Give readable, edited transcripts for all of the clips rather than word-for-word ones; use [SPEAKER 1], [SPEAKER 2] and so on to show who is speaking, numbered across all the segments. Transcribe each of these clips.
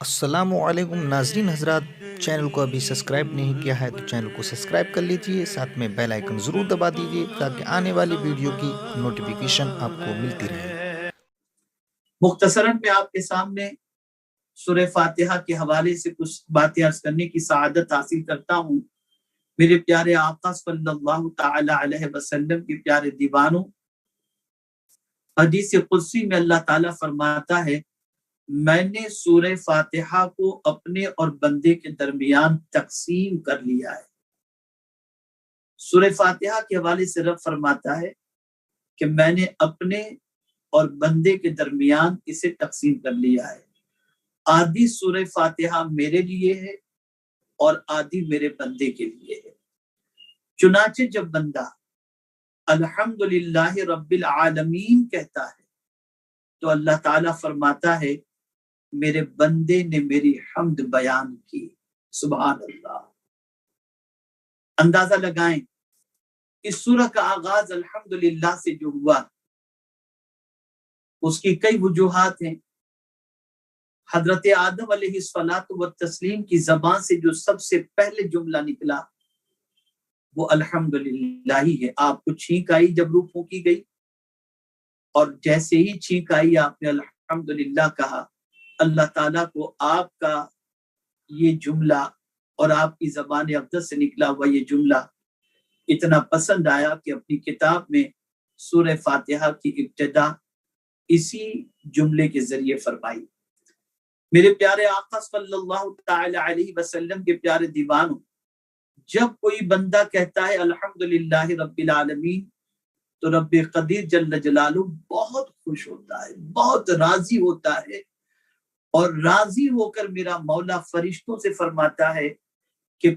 [SPEAKER 1] السلام علیکم ناظرین حضرات، چینل کو ابھی سبسکرائب نہیں کیا ہے تو چینل کو سبسکرائب کر لیجئے، ساتھ میں بیل آئیکن ضرور دبا دیجئے تاکہ آنے والی ویڈیو کی نوٹیفیکیشن آپ کو ملتی رہے۔
[SPEAKER 2] مختصراً میں آپ کے سامنے سورہ فاتحہ کے حوالے سے کچھ باتیں عرض کرنے کی سعادت حاصل کرتا ہوں۔ میرے پیارے آقا صلی اللہ تعالی علیہ وسلم کے پیارے دیوانوں، حدیث قدسی میں اللہ تعالیٰ فرماتا ہے، میں نے سورہ فاتحہ کو اپنے اور بندے کے درمیان تقسیم کر لیا ہے۔ سورہ فاتحہ کے حوالے سے رب فرماتا ہے کہ میں نے اپنے اور بندے کے درمیان اسے تقسیم کر لیا ہے۔ آدھی سورہ فاتحہ میرے لیے ہے اور آدھی میرے بندے کے لیے ہے۔ چنانچہ جب بندہ الحمدللہ رب العالمین کہتا ہے تو اللہ تعالیٰ فرماتا ہے میرے بندے نے میری حمد بیان کی۔ سبحان اللہ۔ اندازہ لگائیں، اس سورہ کا آغاز الحمدللہ سے جو ہوا اس کی کئی وجوہات ہیں۔ حضرت آدم علیہ الصلوۃ والتسلیم کی زبان سے جو سب سے پہلے جملہ نکلا وہ الحمدللہ ہی ہے۔ آپ کو چھینک آئی جب روح پھونکی گئی، اور جیسے ہی چھینک آئی آپ نے الحمدللہ کہا۔ اللہ تعالیٰ کو آپ کا یہ جملہ اور آپ کی زبان اقدس سے نکلا ہوا یہ جملہ اتنا پسند آیا کہ اپنی کتاب میں سورہ فاتحہ کی ابتدا اسی جملے کے ذریعے فرمائی۔ میرے پیارے آقا صلی اللہ تعالی علیہ وسلم کے پیارے دیوانوں، جب کوئی بندہ کہتا ہے الحمدللہ رب العالمین تو رب قدیر جل جلالہ بہت خوش ہوتا ہے، بہت راضی ہوتا ہے، اور راضی ہو کر میرا مولا فرشتوں سے فرماتا ہے کہ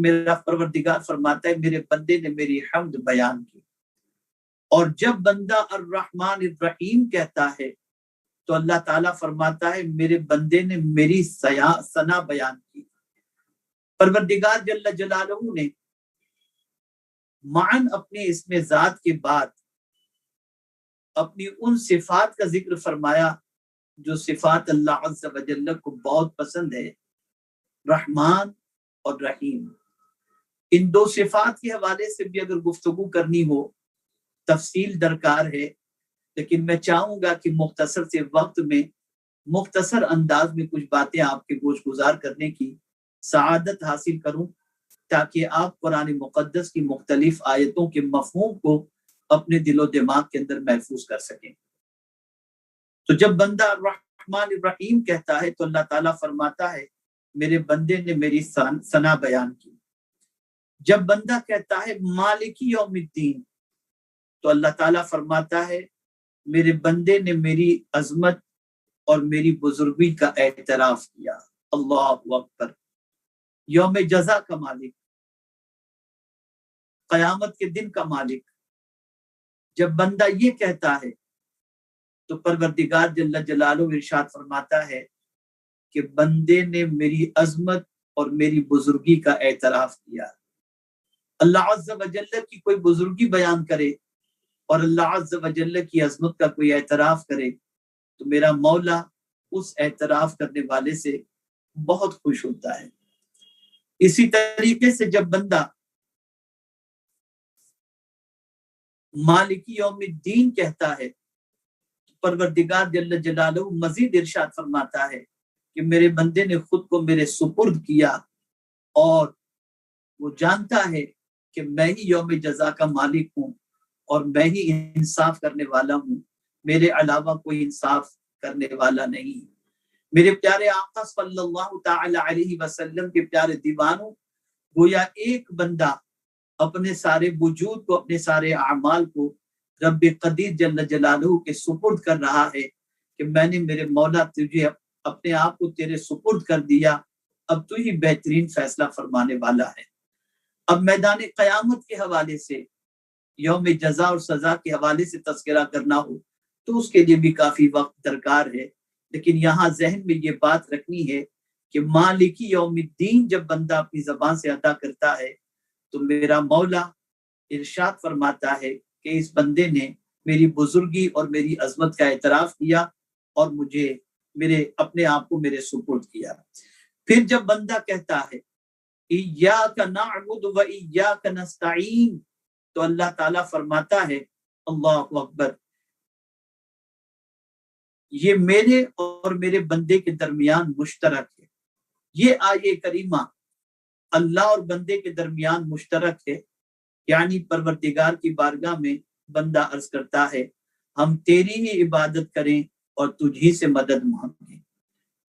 [SPEAKER 2] میرا پروردگار فرماتا ہے میرے بندے نے میری حمد بیان کی۔ اور جب بندہ الرحمن الرحیم کہتا ہے تو اللہ تعالیٰ فرماتا ہے میرے بندے نے میری ثنا بیان کی۔ پروردگار جل جلالہ نے معاً اپنے اسم ذات کے بعد اپنی ان صفات کا ذکر فرمایا جو صفات اللہ عز و جل کو بہت پسند ہے، رحمان اور رحیم۔ ان دو صفات کے حوالے سے بھی اگر گفتگو کرنی ہو تفصیل درکار ہے، لیکن میں چاہوں گا کہ مختصر سے وقت میں مختصر انداز میں کچھ باتیں آپ کے گوش گزار کرنے کی سعادت حاصل کروں تاکہ آپ قرآن مقدس کی مختلف آیتوں کے مفہوم کو اپنے دل و دماغ کے اندر محفوظ کر سکیں۔ تو جب بندہ الرحمن الرحیم کہتا ہے تو اللہ تعالیٰ فرماتا ہے میرے بندے نے میری ثنا بیان کی۔ جب بندہ کہتا ہے مالک یوم الدین تو اللہ تعالیٰ فرماتا ہے میرے بندے نے میری عظمت اور میری بزرگی کا اعتراف کیا۔ اللہ اکبر۔ یوم جزا کا مالک، قیامت کے دن کا مالک، جب بندہ یہ کہتا ہے تو پروردگار جل جلالہ ارشاد فرماتا ہے کہ بندے نے میری عظمت اور میری بزرگی کا اعتراف کیا۔ اللہ عز و جل کی کوئی بزرگی بیان کرے اور اللہ عز و جل کی عظمت کا کوئی اعتراف کرے تو میرا مولا اس اعتراف کرنے والے سے بہت خوش ہوتا ہے۔ اسی طریقے سے جب بندہ مالک یوم الدین کہتا ہے پروردگار جل جلالہ مزید ارشاد فرماتا ہے کہ میرے بندے نے خود کو میرے سپرد کیا اور وہ جانتا ہے کہ میں ہی یوم جزا کا مالک ہوں اور میں ہی انصاف کرنے والا ہوں، میرے علاوہ کوئی انصاف کرنے والا نہیں۔ میرے پیارے آقا صلی اللہ تعالی علیہ وسلم کے پیارے دیوانوں، گویا ایک بندہ اپنے سارے وجود کو، اپنے سارے اعمال کو رب قدیر جل جلالہ کے سپرد کر رہا ہے کہ میں نے میرے مولا تجھے اپنے آپ کو تیرے سپرد کر دیا، اب تو ہی بہترین فیصلہ فرمانے والا ہے۔ اب میدان قیامت کے حوالے سے، یوم جزا اور سزا کے حوالے سے تذکرہ کرنا ہو تو اس کے لیے بھی کافی وقت درکار ہے، لیکن یہاں ذہن میں یہ بات رکھنی ہے کہ مالکی یوم الدین جب بندہ اپنی زبان سے ادا کرتا ہے تو میرا مولا ارشاد فرماتا ہے کہ اس بندے نے میری بزرگی اور میری عظمت کا اعتراف کیا اور مجھے اپنے آپ کو میرے سپرد کیا۔ پھر جب بندہ کہتا ہے ایاک نعبد و ایاک نستعین، تو اللہ تعالیٰ فرماتا ہے اللہ اکبر، یہ میرے اور میرے بندے کے درمیان مشترک ہے۔ یہ آیے کریمہ اللہ اور بندے کے درمیان مشترک ہے، یعنی پروردگار کی بارگاہ میں بندہ عرض کرتا ہے ہم تیری ہی عبادت کریں اور تجھی سے مدد مانگیں۔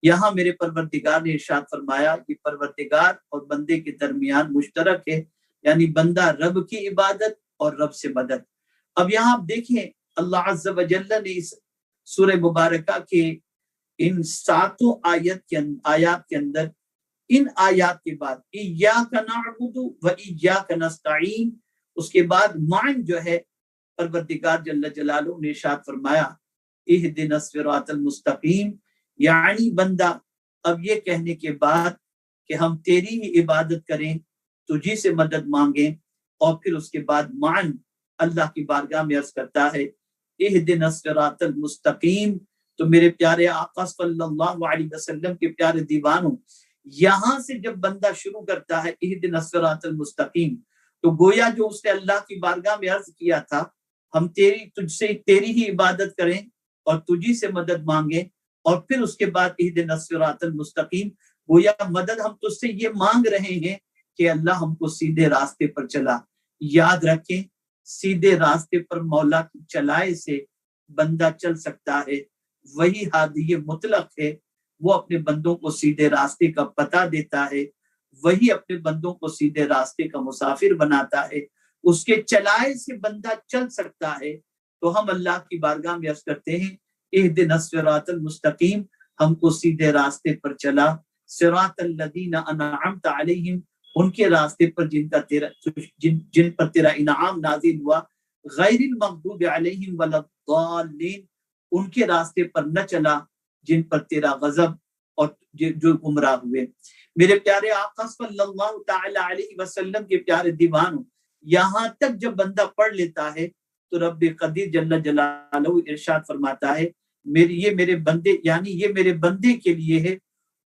[SPEAKER 2] یہاں میرے پروردگار نے ارشاد فرمایا کہ پروردگار اور بندے کے درمیان مشترک ہے، یعنی بندہ رب کی عبادت اور رب سے مدد۔ اب یہاں آپ دیکھیں اللہ عز و جل نے اس سورہ مبارکہ کے ان 7 آیات کے اندر، ان آیات کے بعد ایاک نعبد و ایاک نستعین، اس کے بعد معن جو ہے پروردگار جل جلالہ نے ارشاد فرمایا اہدنا الصراط المستقیم، یعنی بندہ اب یہ کہنے کے بعد کہ ہم تیری ہی عبادت کریں، تجھی سے مدد مانگیں، اور پھر اس کے بعد معن اللہ کی بارگاہ میں عرض کرتا ہے اہدنا الصراط المستقیم۔ تو میرے پیارے آقا صلی اللہ علیہ وسلم کے پیارے دیوانوں، یہاں سے جب بندہ شروع کرتا ہے اہدنا الصراط المستقیم، تو گویا جو اس نے اللہ کی بارگاہ میں عرض کیا تھا ہم تیری ہی عبادت کریں اور تجھی سے مدد مانگیں، اور پھر اس کے بعد اہدنا الصراط المستقیم، گویا مدد ہم تجھ سے یہ مانگ رہے ہیں کہ اللہ ہم کو سیدھے راستے پر چلا۔ یاد رکھیں سیدھے راستے پر مولا کی چلائے سے بندہ چل سکتا ہے، وہی ہادی مطلق ہے، وہ اپنے بندوں کو سیدھے راستے کا پتہ دیتا ہے، وہی اپنے بندوں کو سیدھے راستے کا مسافر بناتا ہے، اس کے چلائے سے بندہ چل سکتا ہے۔ تو ہم اللہ کی بارگاہ میں عرض کرتے ہیں اہدنا الصراط المستقیم، ہم کو سیدھے راستے پر چلا، صراط الذین انعمت علیہم، ان کے راستے پر جن پر تیرا انعام نازل ہوا، غیر المغضوب علیہم ولا الضالین، ان کے راستے پر نہ چلا جن پر تیرا غضب اور جو گمراہ ہوئے۔ میرے پیارے آقا صلی اللہ تعالی علیہ وسلم کے پیارے دیوانوں، یہاں تک جب بندہ پڑھ لیتا ہے تو رب قدیر جل جلالہ ارشاد فرماتا ہے یہ میرے بندے، یعنی یہ میرے بندے کے لیے ہے،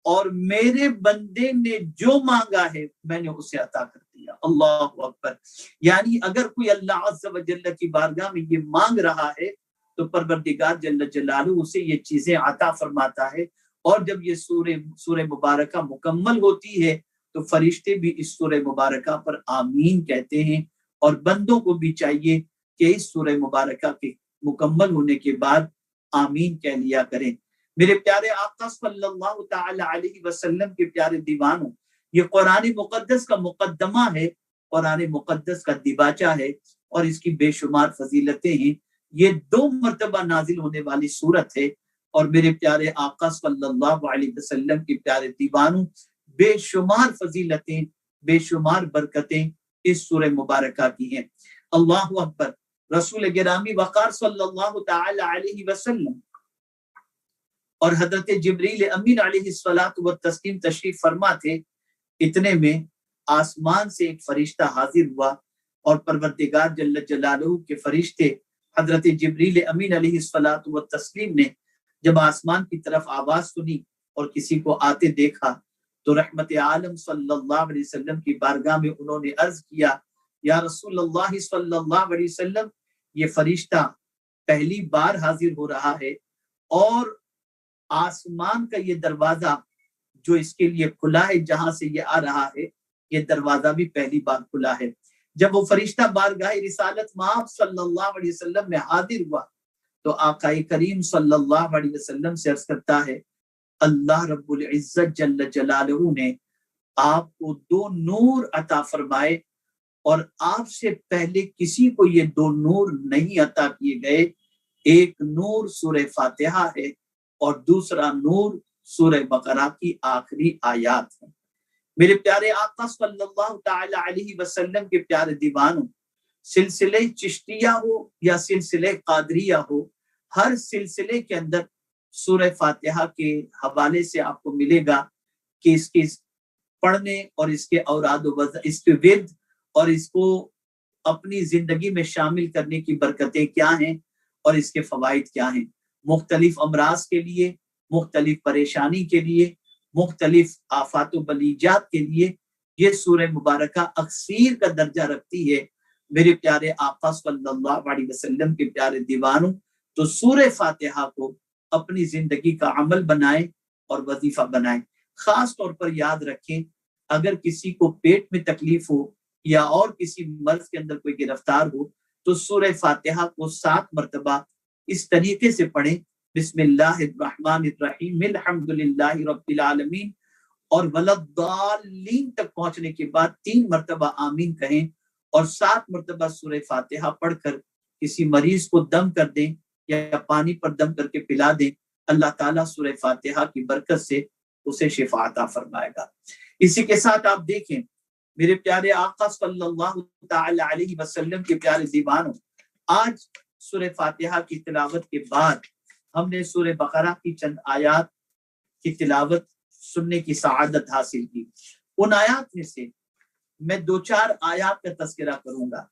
[SPEAKER 2] اور میرے بندے نے جو مانگا ہے میں نے اسے عطا کر دیا۔ اللہ اکبر، یعنی اگر کوئی اللہ عز و جل کی بارگاہ میں یہ مانگ رہا ہے تو پروردگار جل جلالہ اسے یہ چیزیں عطا فرماتا ہے۔ اور جب یہ سورہ مبارکہ مکمل ہوتی ہے تو فرشتے بھی اس سورہ مبارکہ پر آمین کہتے ہیں، اور بندوں کو بھی چاہیے کہ اس سورہ مبارکہ کے مکمل ہونے کے بعد آمین کہہ لیا کریں۔ میرے پیارے آقا صلی اللہ تعالی علیہ وسلم کے پیارے دیوانوں، یہ قرآن مقدس کا مقدمہ ہے، قرآن مقدس کا دیباچہ ہے، اور اس کی بے شمار فضیلتیں ہیں۔ یہ 2 مرتبہ نازل ہونے والی سورت ہے، اور میرے پیارے آقا صلی اللہ علیہ وسلم کے پیارے دیوانوں، بے شمار فضیلتیں، بے شمار برکتیں اس سورہ مبارکہ کی ہیں۔ اللہ اکبر، رسول گرامی وقار صلی اللہ تعالی علیہ وسلم اور حضرت جبریل امین علیہ الصلوۃ والتسلیم تشریف فرما تھے، اتنے میں آسمان سے ایک فرشتہ حاضر ہوا، اور پروردگار جل جلالہ کے فرشتے حضرت جبریل امین علیہ الصلوۃ والتسلیم نے جب آسمان کی طرف آواز سنی اور کسی کو آتے دیکھا تو رحمت عالم صلی اللہ علیہ وسلم کی بارگاہ میں انہوں نے عرض کیا یا رسول اللہ صلی اللہ علیہ وسلم، یہ فرشتہ پہلی بار حاضر ہو رہا ہے، اور آسمان کا یہ دروازہ جو اس کے لیے کھلا ہے، جہاں سے یہ آ رہا ہے، یہ دروازہ بھی پہلی بار کھلا ہے۔ جب وہ فرشتہ بارگاہ رسالت مآب صلی اللہ علیہ وسلم میں حاضر ہوا تو آقا کریم صلی اللہ علیہ وسلم سے عرض کرتا ہے اللہ رب العزت جل جلالہ نے آپ کو 2 نور عطا فرمائے، اور آپ سے پہلے کسی کو یہ 2 نور نہیں عطا کیے گئے۔ ایک نور سورہ فاتحہ ہے، اور دوسرا نور سورہ بقرہ کی آخری آیات ہے۔ میرے پیارے آقا صلی اللہ تعالی علیہ وسلم کے پیارے دیوانوں، سلسلہ چشتیہ ہو یا سلسلہ قادریہ ہو، ہر سلسلے کے اندر سورہ فاتحہ کے حوالے سے آپ کو ملے گا کہ اس کے پڑھنے اور اس کے اوراد و اس کے ورد اور اس کو اپنی زندگی میں شامل کرنے کی برکتیں کیا ہیں اور اس کے فوائد کیا ہیں۔ مختلف امراض کے لیے مختلف پریشانی کے لیے، مختلف آفات و بلیجات کے لیے یہ سورہ مبارکہ اکثیر کا درجہ رکھتی ہے۔ میرے پیارے آقا صلی اللہ علیہ وسلم کے پیارے دیوانوں، تو سورہ فاتحہ کو اپنی زندگی کا عمل بنائیں اور وظیفہ بنائیں۔ خاص طور پر یاد رکھیں، اگر کسی کو پیٹ میں تکلیف ہو یا اور کسی مرض کے اندر کوئی گرفتار ہو تو سورہ فاتحہ کو 7 مرتبہ اس طریقے سے پڑھیں، بسم اللہ الرحمن الرحیم الحمدللہ رب العالمین، اور ولضالین تک پہنچنے کے بعد 3 مرتبہ آمین کہیں، اور 7 مرتبہ سورہ فاتحہ پڑھ کر کسی مریض کو دم کر دیں یا پانی پر دم کر کے پلا دیں، اللہ تعالیٰ سورہ فاتحہ کی برکت سے اسے شفا عطا فرمائے گا۔ اسی کے ساتھ آپ دیکھیں میرے پیارے آقا صلی اللہ تعالی علیہ وسلم کے پیارے دیوانوں، آج سورہ فاتحہ کی تلاوت کے بعد ہم نے سورہ بقرہ کی چند آیات کی تلاوت سننے کی سعادت حاصل کی۔ ان آیات میں سے میں 2-4 آیات کا تذکرہ کروں گا۔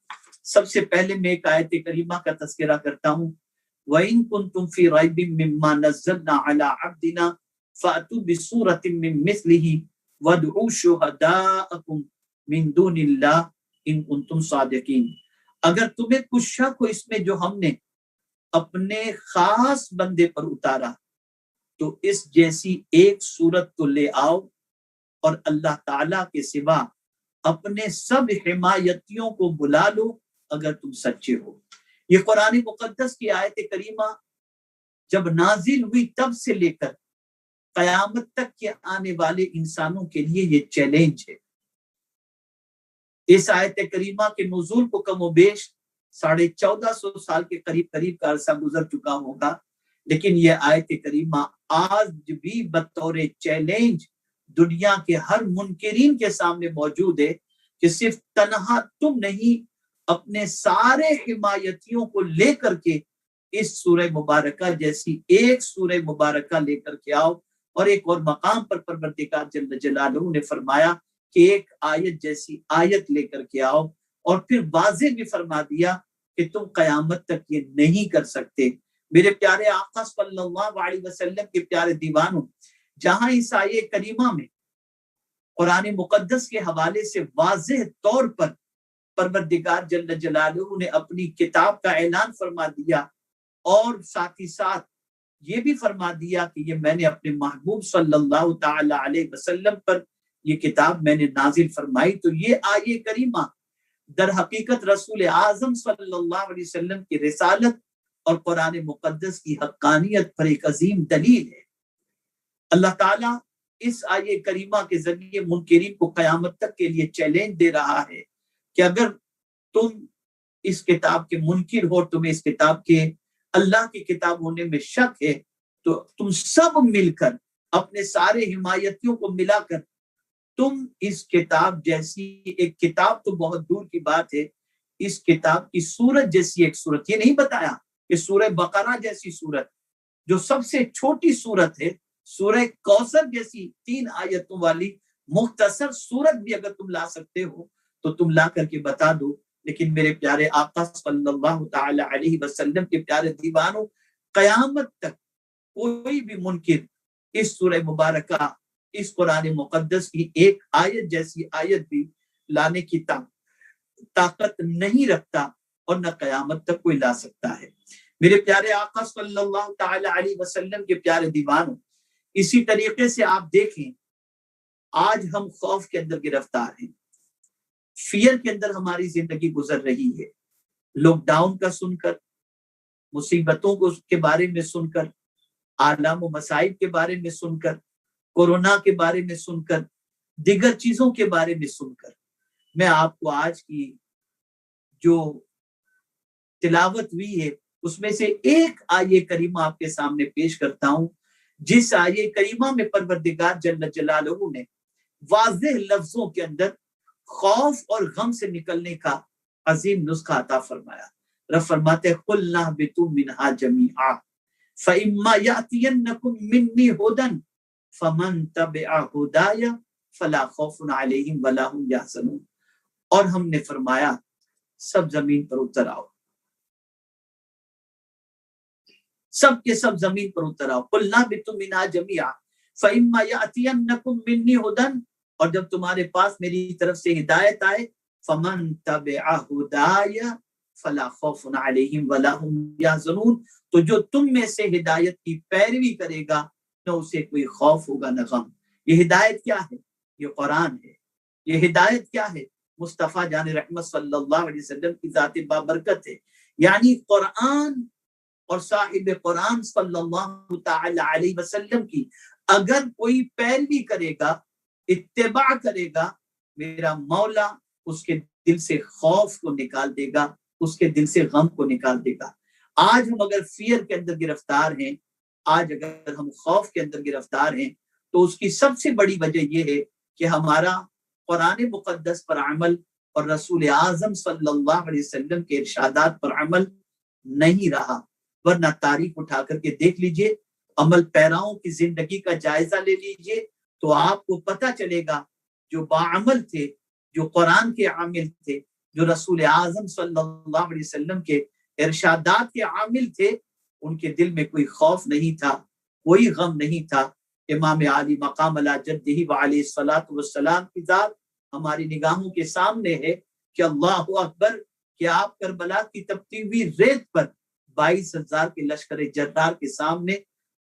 [SPEAKER 2] سب سے پہلے میں ایک آیت کریمہ کا تذکرہ کرتا ہوں، وَإِن كُنتُمْ فِي رَيْبٍ مِّمَّا نَزَّلْنَا عَلَىٰ عَبْدِنَا فَأْتُوا بِسُورَةٍ مِّن مِّثْلِهِ وَادْعُوا شُهَدَاءَكُم مِّن دُونِ اللَّهِ إِن كُنتُمْ صَادِقِينَ۔ اگر تمہیں کچھ شک ہو اس میں جو ہم نے اپنے خاص بندے پر اتارا تو اس جیسی ایک سورت تو لے آؤ، اور اللہ تعالیٰ کے سوا اپنے سب حمایتیوں کو بلا لو اگر تم سچے ہو۔ یہ قرآن مقدس کی آیت کریمہ جب نازل ہوئی تب سے لے کر قیامت تک کے آنے والے انسانوں کے لیے یہ چیلنج ہے۔ اس آیت کریمہ کے نزول کو کم و بیش 1450 سال کے قریب کا عرصہ گزر چکا ہوگا، لیکن یہ آیت کریمہ آج بھی بطور چیلنج دنیا کے ہر منکرین کے سامنے موجود ہے کہ صرف تنہا تم نہیں، اپنے سارے حمایتیوں کو لے کر کے اس سورہ مبارکہ جیسی ایک سورہ مبارکہ لے کر کے آؤ۔ اور ایک اور مقام پر پروردگار جل جلالہ نے فرمایا کہ ایک آیت جیسی آیت لے کر کے آؤ، اور پھر واضح بھی فرما دیا کہ تم قیامت تک یہ نہیں کر سکتے۔ میرے پیارے آقا صلی اللہ علیہ وسلم کے پیارے دیوانوں، جہاں اس آیت کریمہ میں قرآن مقدس کے حوالے سے واضح طور پر پروردگار جل جلالہ نے اپنی کتاب کا اعلان فرما دیا، اور ساتھ ہی ساتھ یہ بھی فرما دیا کہ یہ میں نے اپنے محبوب صلی اللہ تعالی علیہ وسلم پر یہ کتاب میں نے نازل فرمائی، تو یہ آیت کریمہ در حقیقت رسول اعظم صلی اللہ علیہ وسلم کی رسالت اور قرآن مقدس کی حقانیت پر ایک عظیم دلیل ہے۔ اللہ تعالیٰ اس آیت کریمہ کے ذریعے منکرین کو قیامت تک کے لیے چیلنج دے رہا ہے کہ اگر تم اس کتاب کے منکر ہو، تمہیں اس کتاب کے اللہ کی کتاب ہونے میں شک ہے، تو تم سب مل کر اپنے سارے حمایتیوں کو ملا کر تم اس کتاب جیسی ایک کتاب تو بہت دور کی بات ہے، اس کتاب کی سورت جیسی ایک سورت، یہ نہیں بتایا کہ سورہ بقرہ جیسی سورت جو سب سے چھوٹی سورت ہے، سورہ کوثر جیسی 3 آیتوں والی مختصر سورت بھی اگر تم لا سکتے ہو تو تم لا کر کے بتا دو۔ لیکن میرے پیارے آقا صلی اللہ تعالی علیہ وسلم کے پیارے دیوانوں، قیامت تک کوئی بھی منکر اس سورہ مبارکہ، اس قرآن مقدس کی ایک آیت جیسی آیت بھی لانے کی طاقت نہیں رکھتا، اور نہ قیامت تک کوئی لا سکتا ہے۔ میرے پیارے آقا صلی اللہ تعالی علیہ وسلم کے پیارے دیوانوں، اسی طریقے سے آپ دیکھیں آج ہم خوف کے اندر گرفتار ہیں، فیئر کے اندر ہماری زندگی گزر رہی ہے۔ لاک ڈاؤن کا سن کر، مصیبتوں کے بارے میں سن کر، آلام و مصائب کے بارے میں سن کر، کورونا کے بارے میں سن کر، دیگر چیزوں کے بارے میں سن کر، میں آپ کو آج کی جو تلاوت ہوئی ہے اس میں سے ایک آیت کریمہ آپ کے سامنے پیش کرتا ہوں، جس آیت کریمہ میں پروردگار جل جلالہ نے واضح لفظوں کے اندر خوف اور غم سے نکلنے کا عظیم نسخہ عطا فرمایا۔ رب فرماتے قُلْنَا اهْبِطُوا مِنْهَا جَمِيعًا فَإِمَّا يَأْتِيَنَّكُم مِّنِّي هُدًى فَمَن تَبِعَ هُدَايَ فَلَا خَوْفٌ عَلَيْهِمْ وَلَا هُمْ يَحْزَنُونَ۔ اور ہم نے فرمایا سب زمین پر اتر آؤ، سب کے سب زمین پر اتر آؤ. قلنا بتم منها جميعا فإما يأتينكم مني هدى، اور جب تمہارے پاس میری طرف سے ہدایت آئے، فمن تبع ہدایا فلا خوف علیہم ولا هم يحزنون، تو جو تم میں سے ہدایت کی پیروی کرے گا نہ اسے کوئی خوف ہوگا نہ غم. یہ ہدایت کیا ہے؟ یہ قرآن ہے. یہ ہدایت کیا ہے؟ مصطفیٰ جان رحمت صلی اللہ علیہ وسلم کی ذات بابرکت ہے. یعنی قرآن اور صاحب قرآن صلی اللہ تعالی علیہ وسلم کی اگر کوئی پیروی کرے گا، اتباع کرے گا، میرا مولا اس کے دل سے خوف کو نکال دے گا، اس کے دل سے غم کو نکال دے گا. آج ہم اگر فیئر کے اندر گرفتار ہیں، آج اگر ہم خوف کے اندر گرفتار ہیں، تو اس کی سب سے بڑی وجہ یہ ہے کہ ہمارا قرآن مقدس پر عمل اور رسول اعظم صلی اللہ علیہ وسلم کے ارشادات پر عمل نہیں رہا. ورنہ تاریخ اٹھا کر کے دیکھ لیجئے، عمل پیراؤں کی زندگی کا جائزہ لے لیجئے، تو آپ کو پتہ چلے گا جو باعمل تھے، جو قرآن کے عامل تھے، جو رسول اعظم صلی اللہ علیہ وسلم کے ارشادات کے عامل تھے، ان کے دل میں کوئی خوف نہیں تھا، کوئی غم نہیں تھا. امام علی مقام علی جدہ وعلیہ الصلوۃ والسلام کی ذات ہماری نگاہوں کے سامنے ہے کہ اللہ اکبر، کہ آپ کربلا کی تپتی ہوئی ریت پر 22,000 کے لشکر جرار کے سامنے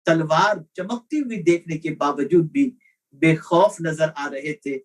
[SPEAKER 2] تلوار چمکتی ہوئی دیکھنے کے باوجود بھی بے خوف نظر آ رہے تھے.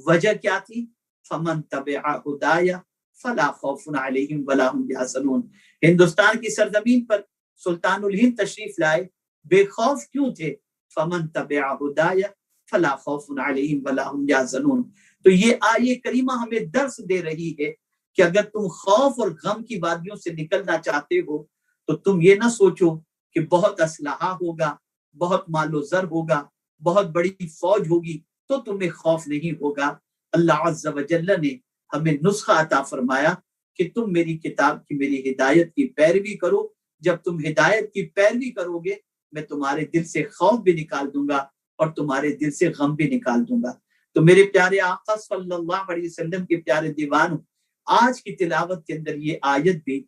[SPEAKER 2] وجہ کیا تھی؟ فمن تبع ہدایا فلا خوف علیہم ولا هم يحزنون. ہندوستان کی سرزمین پر سلطان الہند تشریف لائے، بے خوف کیوں تھے؟ فمن تبع ہدایا فلا خوف علیہم ولا هم يحزنون. تو یہ آیے کریمہ ہمیں درس دے رہی ہے کہ اگر تم خوف اور غم کی وادیوں سے نکلنا چاہتے ہو تو تم یہ نہ سوچو کہ بہت اسلحہ ہوگا، بہت مال و زر ہوگا، بہت بڑی فوج ہوگی تو تمہیں خوف نہیں ہوگا. اللہ عز و جل نے ہمیں نسخہ عطا فرمایا کہ تم میری کتاب کی، میری ہدایت کی پیروی کرو. جب تم ہدایت کی پیروی کرو گے میں تمہارے دل سے خوف بھی نکال دوں گا اور تمہارے دل سے غم بھی نکال دوں گا. تو میرے پیارے آقا صلی اللہ علیہ وسلم کے پیارے دیوانوں، آج کی تلاوت کے اندر یہ آیت بھی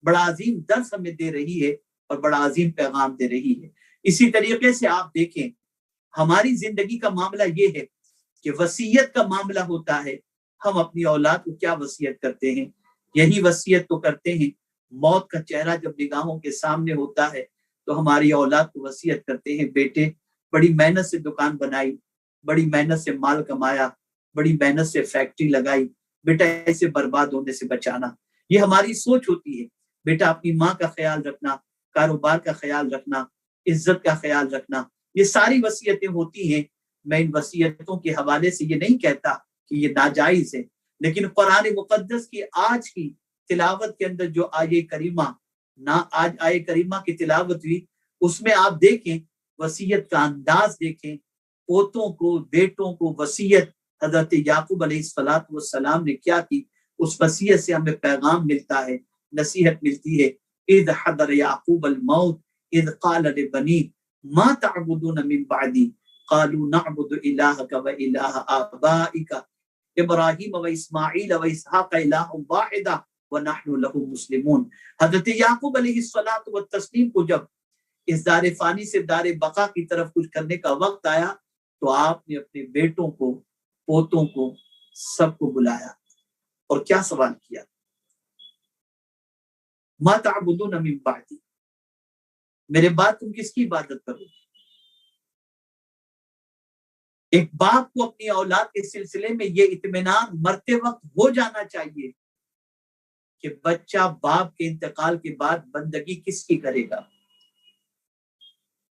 [SPEAKER 2] بڑا عظیم درس ہمیں دے رہی ہے اور بڑا عظیم پیغام دے رہی ہے. اسی طریقے سے آپ دیکھیں ہماری زندگی کا معاملہ یہ ہے کہ وصیت کا معاملہ ہوتا ہے. ہم اپنی اولاد کو کیا وصیت کرتے ہیں؟ یہی وصیت تو کرتے ہیں. موت کا چہرہ جب نگاہوں کے سامنے ہوتا ہے تو ہماری اولاد کو وصیت کرتے ہیں، بیٹے بڑی محنت سے دکان بنائی، بڑی محنت سے مال کمایا، بڑی محنت سے فیکٹری لگائی، بیٹا ایسے برباد ہونے سے بچانا. یہ ہماری سوچ ہوتی ہے. بیٹا اپنی ماں کا خیال رکھنا، کاروبار کا خیال رکھنا، عزت کا خیال رکھنا، یہ ساری وصیتیں ہوتی ہیں. میں ان وصیتوں کے حوالے سے یہ نہیں کہتا کہ یہ ناجائز ہے، لیکن قرآن مقدس کی آج کی تلاوت کے اندر جو آیے کریمہ کی تلاوت ہوئی، اس میں آپ دیکھیں وصیت کا انداز دیکھیں. پوتوں کو، بیٹوں کو وصیت حضرت یعقوب علیہ السلام نے کیا کی، اس وصیت سے ہمیں پیغام ملتا ہے، نصیحت ملتی ہے. اذ حضر یعقوب الموت اذ قال لبنی ما تعبدون من بعدی قالوا نعبد الہک و الہ آبائک ابراہیم و اسماعیل و اسحاق الہ واحدا ونحن له مسلمون. حضرت یعقوب علیہ السلام کو جب اس دار فانی سے دار بقا کی طرف کچھ کرنے کا وقت آیا تو آپ نے اپنے بیٹوں کو، پوتوں کو، سب کو بلایا اور کیا سوال کیا؟ ما تعبدون من بعدی، میرے بعد تم کس کی عبادت کرو گے؟ ایک باپ کو اپنی اولاد کے سلسلے میں یہ اطمینان مرتے وقت ہو جانا چاہیے کہ بچہ باپ کے انتقال کے بعد بندگی کس کی کرے گا.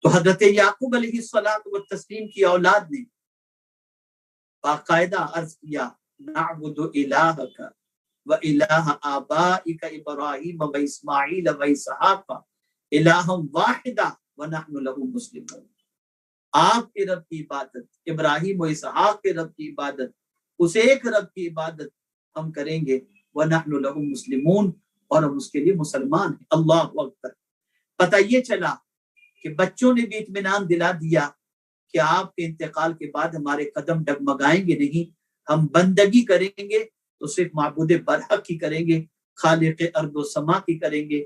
[SPEAKER 2] تو حضرت یعقوب علیہ السلام کی اولاد نے باقاعدہ عرض کیا نعبد الہک و الہ آبائک ابراہیم و اسماعیل و اسحاق الہ واحدا ونحن له مسلمون. آپ کے رب کی عبادت، ابراہیم و اسحاق کے رب کی عبادت، اس ایک رب کی عبادت ہم کریں گے. وَنَحْنُ لَهُ مُسْلِمُونَ، اور ہم اس کے لیے مسلمان ہیں. اللہ اکبر. پتہ یہ چلا کہ بچوں نے بھی اطمینان دلا دیا کہ آپ کے انتقال کے بعد ہمارے قدم ڈگمگائیں گے نہیں، ہم بندگی کریں گے تو صرف معبود برحق کی کریں گے، خالق ارض و سما کی کریں گے،